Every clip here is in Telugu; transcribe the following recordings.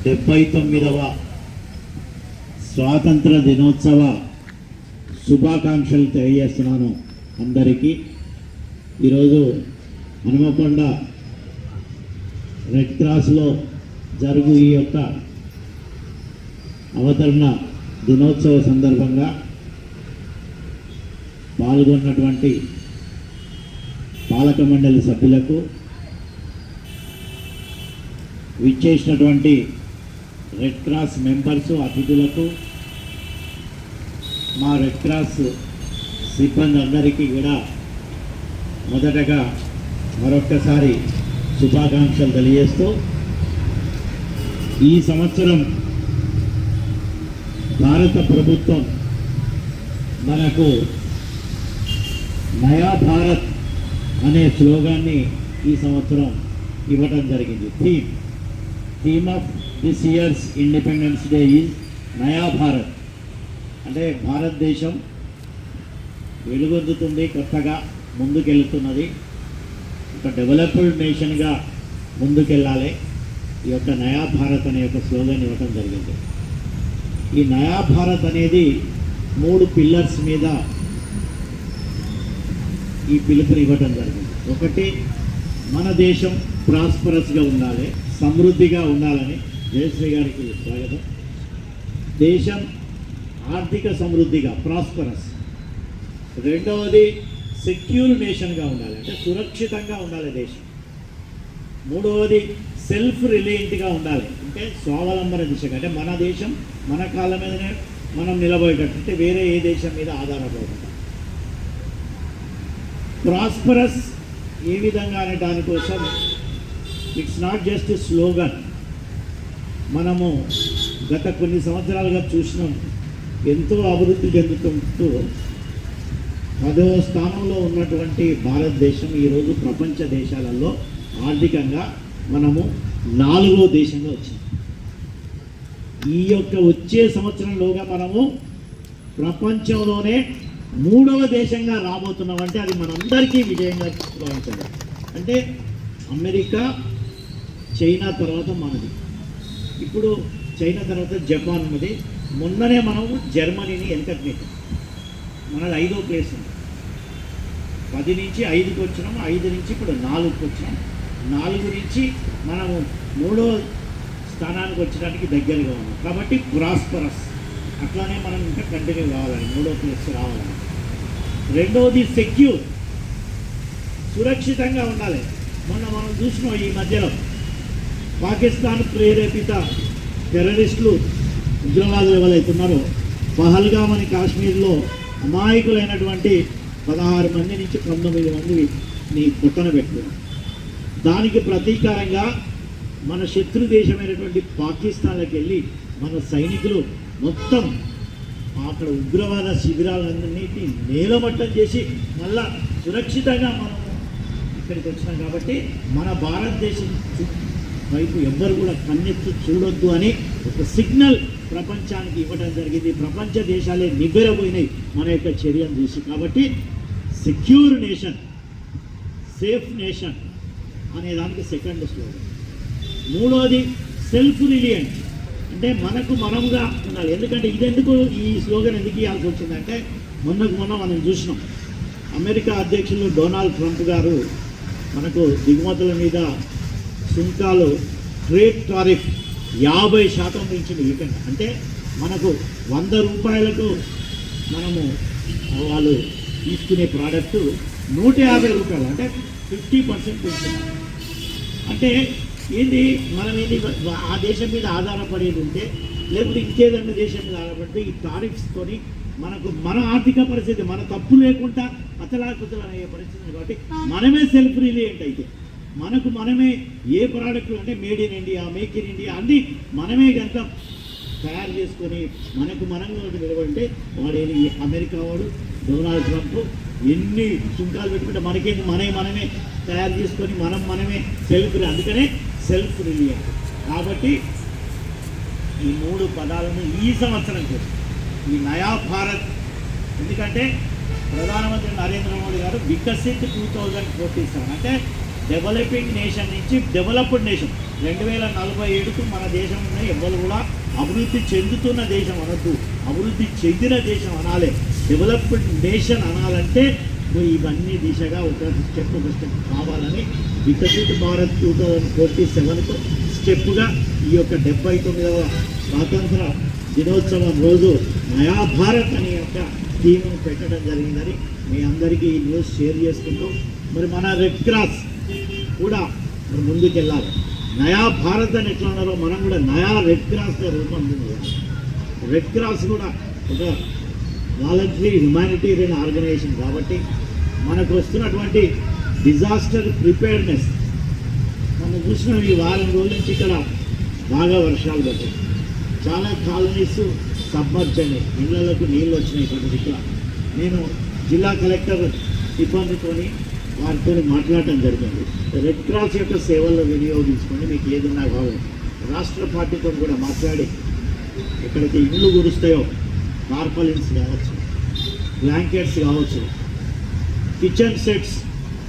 79వ స్వాతంత్ర దినోత్సవ శుభాకాంక్షలు తెలియజేస్తున్నాను అందరికీ. ఈరోజు హనుమకొండ రెడ్ క్రాస్లో జరుగు ఈ యొక్క అవతరణ దినోత్సవ సందర్భంగా పాల్గొన్నటువంటి పాలక మండలి సభ్యులకు, విచ్చేసినటువంటి రెడ్ క్రాస్ మెంబర్సు, అతిథులకు, మా రెడ్ క్రాస్ సిబ్బంది అందరికీ కూడా మొదటగా మరొక్కసారి శుభాకాంక్షలు తెలియజేస్తూ, ఈ సంవత్సరం భారత ప్రభుత్వం మనకు నయా భారత్ అనే స్లోగాన్ని ఈ సంవత్సరం ఇవ్వడం జరిగింది. Theme of this years independence day is నయా భారత్. అంటే భారతదేశం వెలుగొందుతుంది, కొత్తగా ముందుకెళ్తున్నది, ఒక డెవలప్డ్ నేషన్గా ముందుకెళ్ళాలి. ఈ యొక్క నయా భారత్ అనే యొక్క స్లోగన్ ఇవ్వడం జరిగింది. ఈ నయా భారత్ అనేది 3 పిల్లర్స్ మీద ఈ పిలుపుని ఇవ్వటం జరిగింది. ఒకటి, మన దేశం ప్రాస్పరస్గా ఉండాలి, సమృద్ధిగా ఉండాలని. జయశ్రీ గారికి స్వాగతం. దేశం ఆర్థిక సమృద్ధిగా, ప్రాస్పరస్. రెండవది, సెక్యూర్ నేషన్గా ఉండాలి, అంటే సురక్షితంగా ఉండాలి దేశం. మూడవది, సెల్ఫ్ రిలయంట్గా ఉండాలి, అంటే స్వావలంబన దిశగా, అంటే మన దేశం మన కాళ్ళ మీదనే మనం నిలబడేటట్టు, అంటే వేరే ఏ దేశం మీద ఆధారపడకుండా. ప్రాస్పరస్ ఏ విధంగా అనే దానికోసం ఇట్స్ నాట్ జస్ట్ స్లోగన్. మనము గత కొన్ని సంవత్సరాలుగా చూసినాం, ఎంతో అభివృద్ధి చెందుతుంటూ 10వ స్థానంలో ఉన్నటువంటి భారతదేశం ఈరోజు ప్రపంచ దేశాలలో ఆర్థికంగా మనము 4వ దేశంగా వచ్చింది. ఈ యొక్క వచ్చే సంవత్సరంలోగా మనము ప్రపంచంలోనే 3వ దేశంగా రాబోతున్నామంటే అది మనందరికీ విజయంగా భావించాలి. అంటే అమెరికా, చైనా తర్వాత మనది. ఇప్పుడు చైనా తర్వాత జపాన్ ఉన్నది. మొన్ననే మనము జర్మనీని వెనకట్లేదు. మనది 5వ ప్లేస్ ఉంది. 10 నుంచి 5కి వచ్చినాము, 5 నుంచి ఇప్పుడు 4కి వచ్చినాం. 4 నుంచి మనము 3వ స్థానానికి వచ్చడానికి దగ్గరగా ఉన్నాం. కాబట్టి ప్రాస్పరస్, అట్లానే మనం ఇంకా కంటిన్యూ కావాలని, 3వ ప్లేస్ రావాలని. రెండవది, సెక్యూర్, సురక్షితంగా ఉండాలి. మొన్న మనం చూసినాం ఈ మధ్యలో పాకిస్తాన్ ప్రేరేపిత టెర్రరిస్టులు, ఉగ్రవాదులు ఎవరైతున్నారో పహల్గామ్ అని కాశ్మీర్లో అమాయకులైనటువంటి 16 మంది నుంచి 19 మందిని పుట్టన పెట్టుకున్నారు. దానికి ప్రతీకారంగా మన శత్రు దేశమైనటువంటి పాకిస్తాన్లోకి వెళ్ళి మన సైనికులు మొత్తం అక్కడ ఉగ్రవాద శిబిరాలన్నింటినీ నేలమట్టం చేసి మళ్ళా సురక్షితంగా మనం ఇక్కడికి వచ్చినాం. కాబట్టి మన భారతదేశం వైపు ఎవ్వరు కూడా కన్నెత్తి చూడొద్దు అని ఒక సిగ్నల్ ప్రపంచానికి ఇవ్వడం జరిగింది. ప్రపంచ దేశాలే నివ్వెరపోయినాయి మన యొక్క చర్యను చూసి. కాబట్టి సెక్యూర్ నేషన్, సేఫ్ నేషన్ అనే దానికి సెకండ్ స్లోగన్. మూడోది, సెల్ఫ్ రిలియంట్, అంటే మనకు మనముగా ఉండాలి. ఎందుకంటే ఇదెందుకు ఈ స్లోగన్ ఎందుకు ఇవ్వాల్సి వచ్చిందంటే, మొన్న మనం చూసినాం అమెరికా అధ్యక్షులు డొనాల్డ్ ట్రంప్ గారు మనకు దిగుమతుల మీద సుంకాలు, ట్రేడ్ టారిఫ్ 50% పెంచింది వీకెండ్. అంటే మనకు 100 రూపాయలకు మనము వాళ్ళు తీసుకునే ప్రోడక్టు 150 రూపాయలు, అంటే 50% పెంచింది. అంటే ఏంటి, మనం ఏంటి ఆ దేశం మీద ఆధారపడేది ఉంటే, లేకపోతే ఇంకేదన్నా దేశం మీద ఆధారపడితే ఈ టారిఫ్స్తోని మనకు మన ఆర్థిక పరిస్థితి, మన తప్పు లేకుండా అతలాకుతలం అయ్యే పరిస్థితి. కాబట్టి మనమే సెల్ఫ్ రిలియంట్ అయితే, మనకు మనమే ఏ ప్రోడక్ట్లు అంటే made in India, make in India అన్నీ మనమే కనుక తయారు చేసుకొని మనకు మనంగా నిలబడితే, వాడేది అమెరికా వాడు డొనాల్డ్ ట్రంప్ ఎన్ని సుంకాలు పెట్టుకుంటే మనకేంటి, మనమే తయారు చేసుకొని మనమే అందుకనే సెల్ఫ్ రిలియంట్. కాబట్టి ఈ 3 పదాలను ఈ సంవత్సరం కోసం ఈ నయా భారత్, ఎందుకంటే ప్రధానమంత్రి నరేంద్ర మోడీ గారు వికసిత్ 2047 అంటే డెవలపింగ్ నేషన్ నుంచి డెవలప్డ్ నేషన్ 2047కు మన దేశం ఉన్న ఎవరు కూడా అభివృద్ధి చెందుతున్న దేశం అనొద్దు, అభివృద్ధి చెందిన దేశం అనాలి. డెవలప్డ్ నేషన్ అనాలంటే ఇవన్నీ దిశగా ఒక స్టెప్ కావాలని వికసిత్ భారత్ 2047కు స్టెప్గా ఈ యొక్క 79వ స్వాతంత్ర దినోత్సవం రోజు నయా భారత్ అనే యొక్క థీమ్ను పెట్టడం జరిగిందని మీ అందరికీ ఈ న్యూస్ షేర్ చేసుకుంటూ మరి మన రెడ్ క్రాస్ కూడా మరి ముందుకెళ్ళాలి. నయా భారత్ అని ఎట్లా ఉన్నారో మనం కూడా నయా రెడ్ క్రాస్గా రూపొందించాలి. రెడ్ క్రాస్ కూడా ఒక వాలంటరీ హ్యుమానిటేరియన్ ఆర్గనైజేషన్ కాబట్టి మనకు వస్తున్నటువంటి డిజాస్టర్ ప్రిపేర్నెస్ మనం చూసినాం. ఈ వారం రోజుల నుంచి ఇక్కడ బాగా వర్షాలు పడ్డాయి, చాలా కాలనీస్ సబ్మర్జ్ అయినాయి, ఇళ్లకు నీళ్ళు వచ్చినాయి. ఇక్కడ నేను జిల్లా కలెక్టర్ సిబ్బందితోని వారితో మాట్లాడటం జరిగింది. రెడ్ క్రాస్ యొక్క సేవల్లో వినియోగించుకొని మీకు ఏదన్నా కావాలి రాష్ట్ర పార్టీతో కూడా మాట్లాడి ఎక్కడికి ఇళ్ళు కురుస్తాయో టార్పాలిన్స్ కావచ్చు, బ్లాంకెట్స్ కావచ్చు, కిచెన్ సెట్స్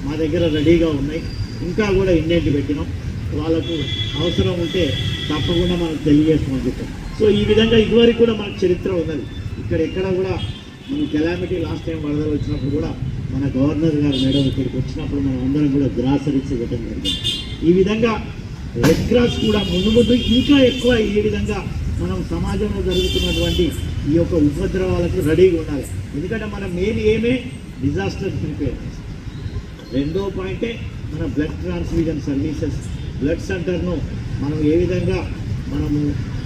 మా దగ్గర రెడీగా ఉన్నాయి. ఇంకా కూడా ఇండెంట్ పెట్టినాం, వాళ్ళకు అవసరం ఉంటే తప్పకుండా మనకు తెలియజేస్తామని చెప్పాం. సో ఈ విధంగా ఇదివరకు కూడా మనకు చరిత్ర ఉన్నది. ఇక్కడ ఎక్కడ కూడా మన కెలామిటీ లాస్ట్ టైం వరదలు వచ్చినప్పుడు కూడా మన గవర్నర్ గారు మేడం ఇక్కడికి వచ్చినప్పుడు మనం అందరం కూడా గ్రాసరీస్ ఇవ్వడం జరిగింది. ఈ విధంగా రెడ్ క్రాస్ కూడా ముందు ముందు ఇంకా ఎక్కువ ఈ విధంగా మనం సమాజంలో జరుగుతున్నటువంటి ఈ యొక్క ఉపద్రవాలకు రెడీగా ఉండాలి. ఎందుకంటే మన మెయిన్ ఏమే డిజాస్టర్ ప్రిపేర్నెస్. రెండో పాయింటే మన బ్లడ్ ట్రాన్స్ఫ్యూజన్ సర్వీసెస్, బ్లడ్ సెంటర్ను మనం ఏ విధంగా మనము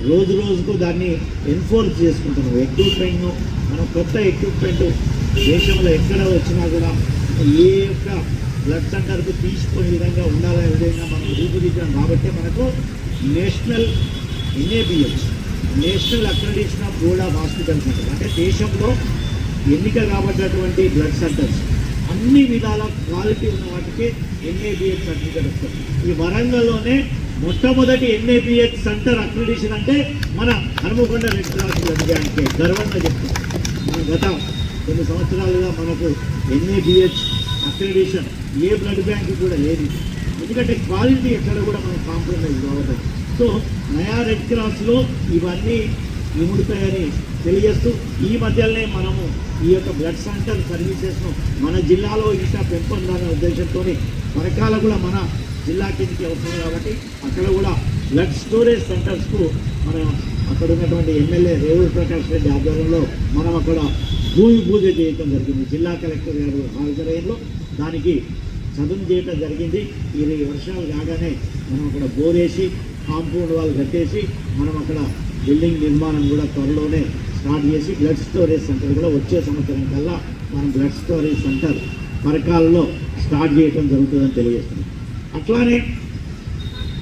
రోజు రోజుకు దాన్ని ఎన్ఫోర్స్ చేసుకుంటున్నాం. ఎక్విప్మెంట్ను మనం కొత్త ఎక్విప్మెంట్ దేశంలో ఎక్కడ వచ్చినా కూడా ఏ యొక్క బ్లడ్ సెంటర్కు తీసుకునే విధంగా ఉండాలనే విధంగా మనం రూపుదిద్దాం. కాబట్టి మనకు national NABH, national accreditation of board of hospital centre, అంటే దేశంలో ఎన్నిక కాబట్టినటువంటి బ్లడ్ సెంటర్స్ అన్ని విధాల క్వాలిటీ ఉన్న వాటికి ఎన్ఏబిహెచ్ సర్టిఫికేట్ వస్తుంది. ఈ వరంగల్లోనే మొట్టమొదటి ఎన్ఏబిహెచ్ సెంటర్ అక్రిడిషన్ అంటే మన హనుమకొండ రెడ్ క్రాస్ బ్లడ్ బ్యాంకే గర్వంగా చెప్తున్నాం. మన గత కొన్ని సంవత్సరాలుగా మనకు ఎన్ఏబిహెచ్ అక్రిడిషన్ ఏ బ్లడ్ బ్యాంక్ కూడా లేదు. ఎందుకంటే క్వాలిటీ ఎక్కడ కూడా మనం కాంప్రమైజ్ కావద్దు. సో నయా రెడ్ క్రాస్లో ఇవన్నీ ఇముడుతాయని తెలియజేస్తూ ఈ మధ్యలోనే మనము ఈ యొక్క బ్లడ్ సెంటర్ సర్వీసెస్ను మన జిల్లాలో ఇంకా పెంపొందాలనే ఉద్దేశంతో పరకాల కూడా మన జిల్లా కిందకి అవుతుంది కాబట్టి అక్కడ కూడా బ్లడ్ స్టోరేజ్ సెంటర్స్కు మన అక్కడ ఉన్నటువంటి ఎమ్మెల్యే రేవూరు ప్రకాష్ రెడ్డి ఆధ్వర్యంలో మనం అక్కడ భూమి పూజ చేయటం జరిగింది. జిల్లా కలెక్టర్ గారు హాజరయ్యంలో దానికి చదును చేయటం జరిగింది. ఇది వర్షాలు కాగానే మనం అక్కడ బోరేసి కాంపౌండ్ వాళ్ళు కట్టేసి మనం అక్కడ బిల్డింగ్ నిర్మాణం కూడా త్వరలోనే స్టార్ట్ చేసి బ్లడ్ స్టోరేజ్ సెంటర్ కూడా వచ్చే సంవత్సరం కల్లా మనం బ్లడ్ స్టోరేజ్ సెంటర్ పరకాలలో స్టార్ట్ చేయడం జరుగుతుందని తెలియజేస్తున్నాం. అట్లానే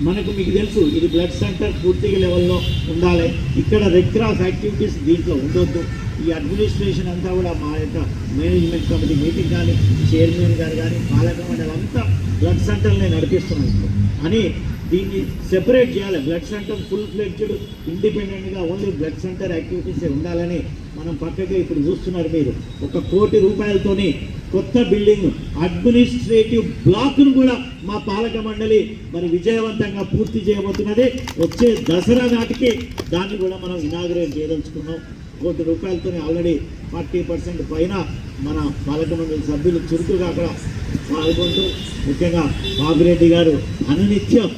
మనకు మీకు తెలుసు ఇది బ్లడ్ సెంటర్ పూర్తిగా లెవెల్లో ఉండాలి. ఇక్కడ రెడ్ క్రాస్ యాక్టివిటీస్ దీంట్లో ఉండొద్దు. ఈ అడ్మినిస్ట్రేషన్ అంతా కూడా మా యొక్క మేనేజ్మెంట్ కమిటీ మీటింగ్ కానీ చైర్మన్ గారు కానీ పాలక మండలి అంతా బ్లడ్ సెంటర్ని నడిపిస్తున్నాం అని దీన్ని సెపరేట్ చేయాలి. బ్లడ్ సెంటర్ ఫుల్ ఫ్లెడ్జ్డ్ ఇండిపెండెంట్గా ఓన్లీ బ్లడ్ సెంటర్ యాక్టివిటీసే ఉండాలని మనం పక్కగా ఇప్పుడు చూస్తున్నారు. మీరు 1 కోటి రూపాయలతోని కొత్త బిల్డింగ్ అడ్మినిస్ట్రేటివ్ బ్లాక్ను కూడా మా పాలక మండలి మరి విజయవంతంగా పూర్తి చేయబోతున్నది. వచ్చే దసరా నాటికి దాన్ని కూడా మనం ఇనాగ్రేట్ చేయదలుచుకున్నాం. 1 కోటి రూపాయలతో ఆల్రెడీ 40% పైన మన పాలక మండలి సభ్యులు చురుకుగా అక్కడ పాల్గొంటూ ముఖ్యంగా బాబిరెడ్డి గారు అనునిత్యం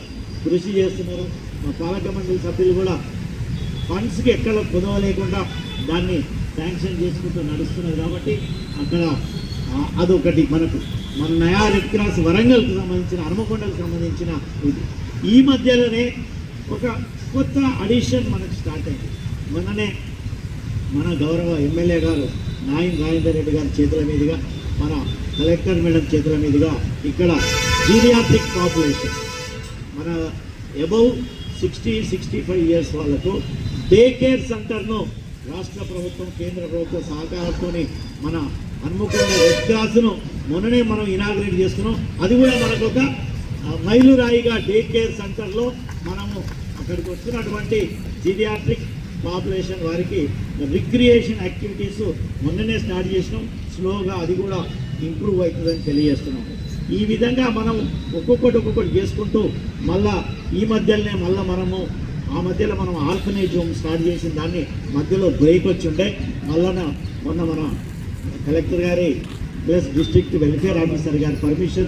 కృషి చేస్తున్నారు. మా పాలక మండలి సభ్యులు కూడా ఫండ్స్కి ఎక్కడ కుదవ లేకుండా దాన్ని శాంక్షన్ చేసుకుంటూ నడుస్తున్నారు. కాబట్టి అక్కడ అదొకటి మనకు మన నయా రెడ్ క్రాస్ వరంగల్కి సంబంధించిన హనుమకొండకు సంబంధించిన ఇది. ఈ మధ్యలోనే ఒక కొత్త అడిషన్ మనకు స్టార్ట్ అయింది. మొన్ననే మన గౌరవ ఎమ్మెల్యే గారు నాయన్ రాజేందర్ రెడ్డి గారి చేతుల మీదుగా మన కలెక్టర్ మేడం చేతుల మీదుగా ఇక్కడ జీరియాట్రిక్ పాపులేషన్ మన అబౌవ్ 60-65 ఇయర్స్ వాళ్ళకు డే కేర్ సెంటర్ను రాష్ట్ర ప్రభుత్వం కేంద్ర ప్రభుత్వం సహకారంతో మన హనుమకొండ రెడ్ క్రాస్ను మొన్ననే మనం ఇనాగ్రేట్ చేస్తున్నాం. అది కూడా మనకు ఒక మైలురాయిగా డే కేర్ సెంటర్లో మనము అక్కడికి వస్తున్నటువంటి జీరియాట్రిక్ పాపులేషన్ వారికి రిక్రియేషన్ యాక్టివిటీస్ మొన్ననే స్టార్ట్ చేసినాం. స్లోగా అది కూడా ఇంప్రూవ్ అవుతుందని తెలియజేస్తున్నాం. ఈ విధంగా మనం ఒక్కొక్కటి చేసుకుంటూ మళ్ళా ఈ మధ్యలోనే మనము ఆ మధ్యలో మనం ఆర్ఫనేజ్ హోమ్ స్టార్ట్ చేసిన దాన్ని మధ్యలో బ్రేక్ వచ్చి ఉంటే మొన్న మన కలెక్టర్ గారి ప్లస్ డిస్ట్రిక్ట్ వెల్ఫేర్ ఆఫీసర్ గారి పర్మిషన్